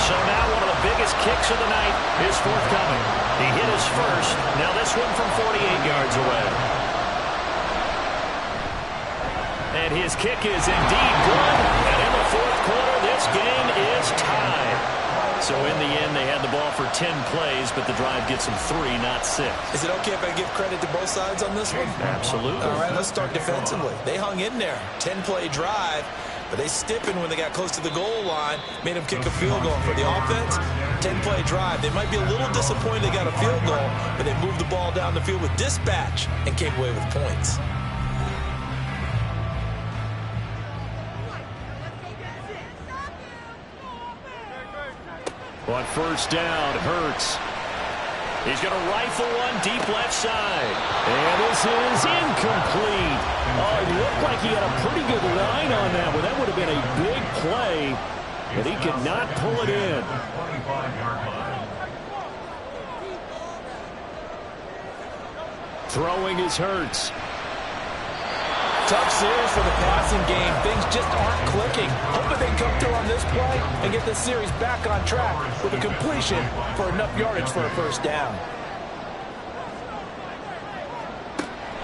So now one of the biggest kicks of the night is forthcoming. He hit his first. Now this one from 48 yards away. And his kick is indeed good. And in the 4th quarter, this game is tied. So in the end, they had the ball for 10 plays, but the drive gets them 3, not 6. Is it okay if I give credit to both sides on this one? Absolutely. All right, let's start defensively. They hung in there. 10-play drive. But they stiffened when they got close to the goal line, made them kick a field goal. For the offense, 10-play drive. They might be a little disappointed they got a field goal, but they moved the ball down the field with dispatch and came away with points. On first down, Hurts. He's going to rifle one deep left side. And this is incomplete. Oh, it looked like he had a pretty good line on that one. That would have been a big play, but he could not pull it in. Throwing is Hurts. Tough series for the passing game. Things just aren't clicking. Hoping they can come through on this play and get this series back on track with a completion for enough yardage for a first down.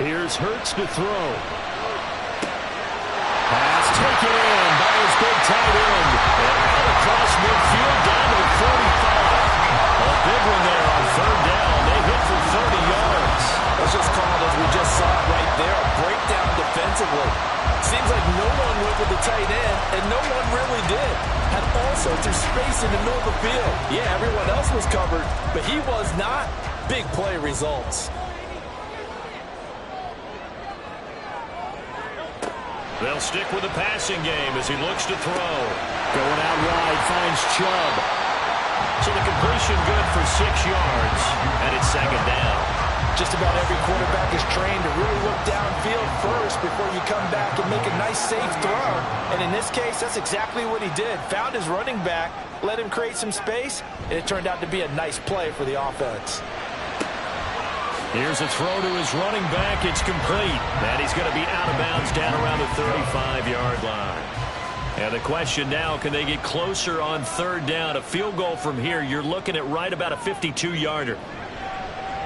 Here's Hurts to throw. Pass taken in by his big tight end. And out across midfield down to the 45. A big one there on third down. They hit for 30 yards. Let's just call it as we just saw it right there. A breakdown defensively. Seems like no one went with the tight end, and no one really did. Had all sorts of space in the middle of the field. Yeah, everyone else was covered, but he was not. Big play results. They'll stick with the passing game as he looks to throw. Going out wide, finds Chubb. So the completion good for 6 yards, and it's second down. Just about every quarterback is trained to really look downfield first before you come back and make a nice, safe throw. And in this case, that's exactly what he did. Found his running back, let him create some space, and it turned out to be a nice play for the offense. Here's a throw to his running back. It's complete. And he's going to be out of bounds down around the 35-yard line. And the question now, can they get closer on third down? A field goal from here, you're looking at right about a 52-yarder.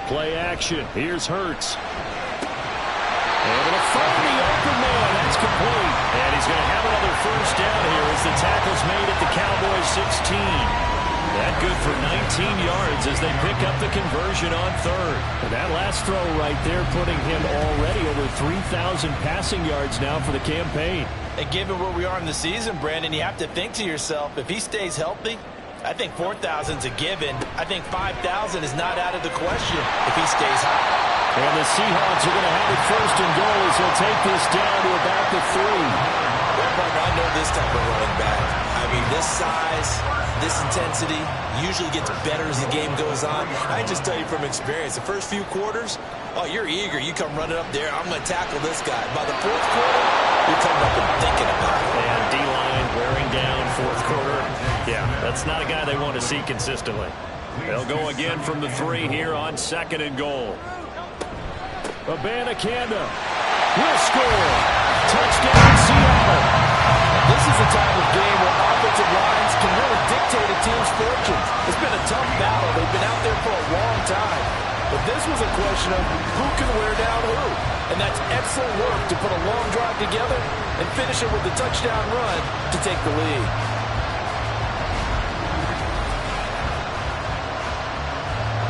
Play action. Here's Hurts. Able to find the open man. That's complete. And he's going to have another first down here as the tackle's made at the Cowboys 16. That good for 19 yards as they pick up the conversion on third. And that last throw right there putting him already over 3,000 passing yards now for the campaign. And given where we are in the season, Brandon, you have to think to yourself, if he stays healthy, I think 4,000's a given. I think 5,000 is not out of the question if he stays high. And the Seahawks are going to have it first and goal as they'll take this down to about the 3. Well, partner, I know this type of running back. I mean, this size, this intensity usually gets better as the game goes on. I can just tell you from experience, the first few quarters, oh, you're eager. You come running up there, I'm going to tackle this guy. By the fourth quarter, you're coming up and thinking about it. And D-line wearing down fourth quarter. Yeah, that's not a guy they want to see consistently. They'll go again from the 3 here on second and goal. Abanikanda will score. Touchdown, Seattle. This is a type of game where offensive lines can really dictate a team's fortunes. It's been a tough battle. They've been out there for a long time. But this was a question of who can wear down who. And that's excellent work to put a long drive together and finish it with a touchdown run to take the lead.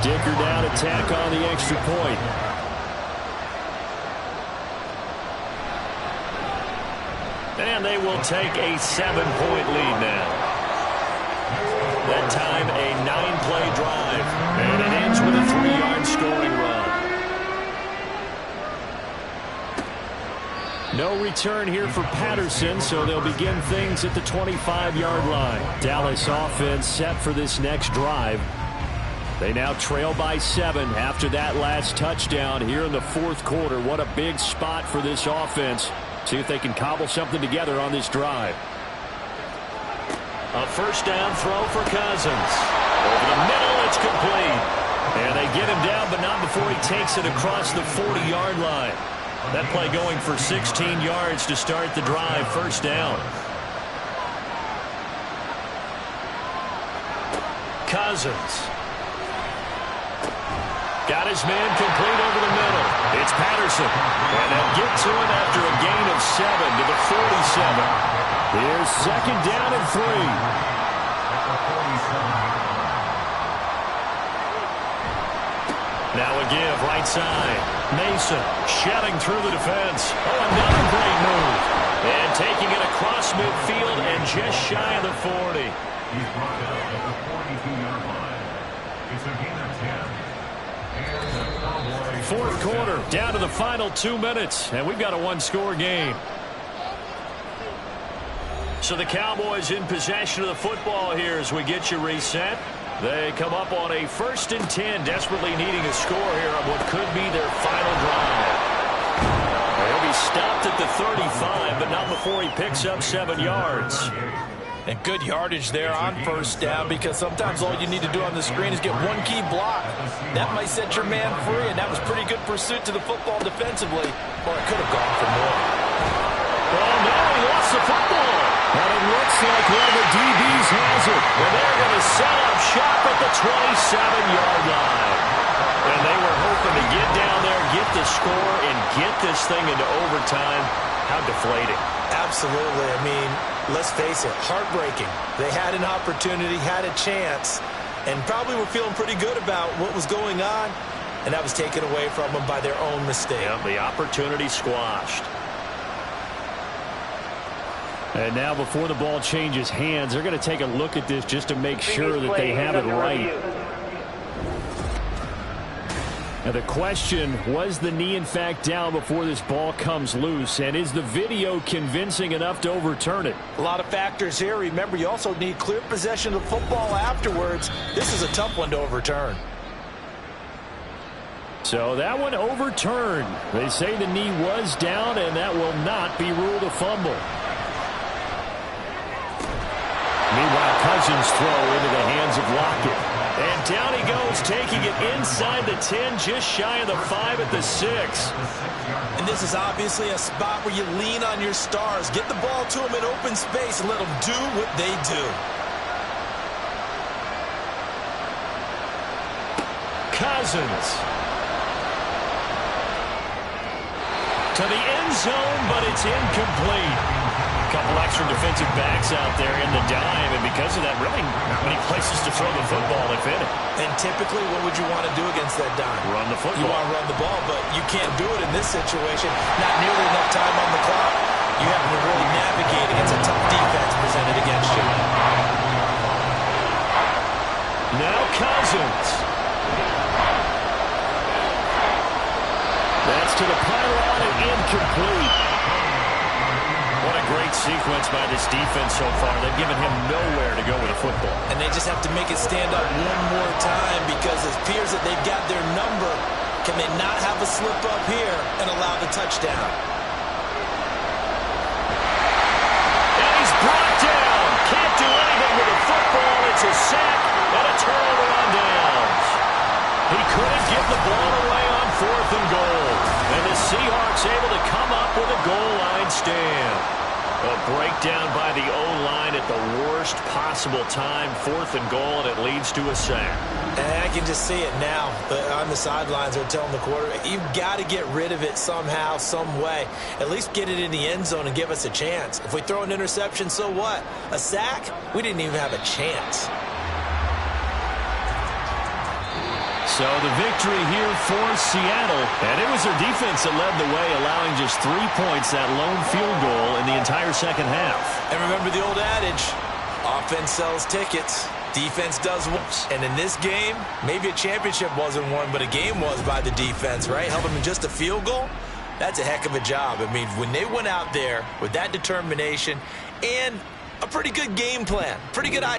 Dicker down, attack on the extra point. And they will take a 7-point lead now. That time a 9-play drive. And it ends with a 3-yard scoring run. No return here for Patterson, so they'll begin things at the 25-yard line. Dallas offense set for this next drive. They now trail by 7 after that last touchdown here in the fourth quarter. What a big spot for this offense. See if they can cobble something together on this drive. A first down throw for Cousins. Over the middle, it's complete. And they get him down, but not before he takes it across the 40-yard line. That play going for 16 yards to start the drive. First down. Cousins. Got his man complete over the middle. It's Patterson. And they'll get to him after a gain of 7 to the 47. Here's second down and 3. Now a give right side. Mason shedding through the defense. Oh, another great move. And taking it across midfield and just shy of the 40. He's brought down at the 42-yard line. It's a gain of 10. And the Cowboys Fourth quarter, down to the final 2 minutes, and we've got a one-score game. So the Cowboys in possession of the football here as we get you reset. They come up on a 1st and 10, desperately needing a score here on what could be their final drive. He'll be stopped at the 35, but not before he picks up 7 yards. And good yardage there on 1st down, because sometimes all you need to do on the screen is get one key block. That might set your man free, and that was pretty good pursuit to the football defensively, or it could have gone for more. Well, now he lost the football. And it looks like one of the DBs has it. And they're going to set up shop at the 27-yard line. And they were hoping to get down there, get the score, and get this thing into overtime. How deflating. Absolutely. I mean, let's face it, heartbreaking. They had an opportunity, had a chance, and probably were feeling pretty good about what was going on, and that was taken away from them by their own mistake. Yeah, the opportunity squashed. And now before the ball changes hands, they're going to take a look at this just to make sure that they have it right. Now the question, was the knee in fact down before this ball comes loose? And is the video convincing enough to overturn it? A lot of factors here. Remember, you also need clear possession of the football afterwards. This is a tough one to overturn. So that one overturned. They say the knee was down, and that will not be ruled a fumble. Meanwhile, Cousins throw into the hands of Lockett. And down he goes, taking it inside the 10, just shy of the 5 at the 6. And this is obviously a spot where you lean on your stars. Get the ball to them in open space and let them do what they do. Cousins. To the end zone, but it's incomplete. A couple extra defensive backs out there in the dime, and because of that, really not many places to throw the football if in it. And typically, what would you want to do against that dime? Run the football. You want to run the ball, but you can't do it in this situation. Not nearly enough time on the clock. You have to really navigate against a tough defense presented against you. Now Cousins. That's to the pylon and incomplete. What a great sequence by this defense so far. They've given him nowhere to go with the football. And they just have to make it stand up one more time, because it appears that they've got their number. Can they not have a slip up here and allow the touchdown? And he's brought down. Can't do anything with the football. It's a sack and a turnover on downs. He couldn't give the ball away on 4th and goal. And the Seahawks able to come up with a goal line stand. A breakdown by the O-line at the worst possible time. 4th and goal, and it leads to a sack. And I can just see it now. On the sidelines, they're telling the quarterback, you've got to get rid of it somehow, some way. At least get it in the end zone and give us a chance. If we throw an interception, so what? A sack? We didn't even have a chance. So the victory here for Seattle. And it was their defense that led the way, allowing just 3 points, that lone field goal in the entire second half. And remember the old adage, offense sells tickets, defense does whoops. And in this game, maybe a championship wasn't won, but a game was by the defense, right? Held them in just a field goal. That's a heck of a job. I mean, when they went out there with that determination and a pretty good game plan, pretty good idea.